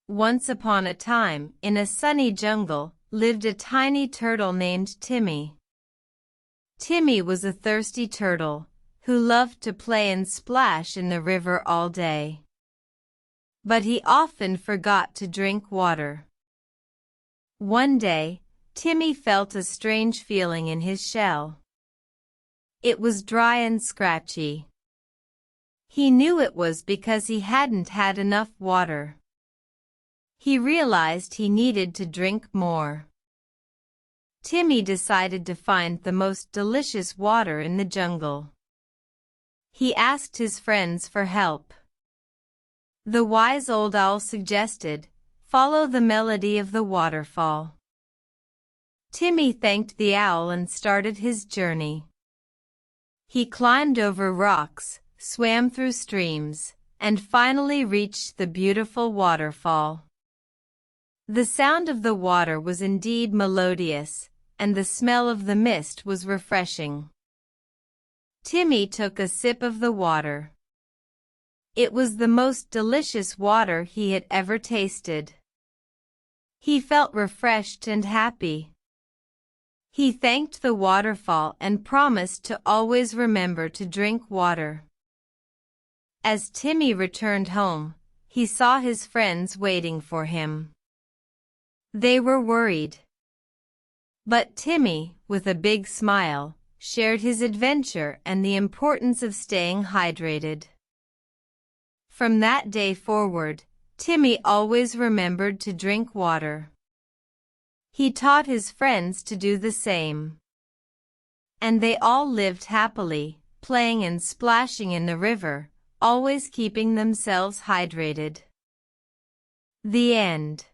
Once upon a time, in a sunny jungle, lived a tiny turtle named Timmy. Timmy was a thirsty turtle who loved to play and splash in the river all day. But he often forgot to drink water. One day, Timmy felt a strange feeling in his shell. It was dry and scratchy. He knew it was because he hadn't had enough water. He realized he needed to drink more. Timmy decided to find the most delicious water in the jungle. He asked his friends for help. The wise old owl suggested, "Follow the melody of the waterfall." Timmy thanked the owl and started his journey. He climbed over rocks, swam through streams, and finally reached the beautiful waterfall. The sound of the water was indeed melodious, and the smell of the mist was refreshing. Timmy took a sip of the water. It was the most delicious water he had ever tasted. He felt refreshed and happy. He thanked the waterfall and promised to always remember to drink water. As Timmy returned home, he saw his friends waiting for him. They were worried. But Timmy, with a big smile, shared his adventure and the importance of staying hydrated. From that day forward, Timmy always remembered to drink water. He taught his friends to do the same. And they all lived happily, playing and splashing in the river, always keeping themselves hydrated. The end.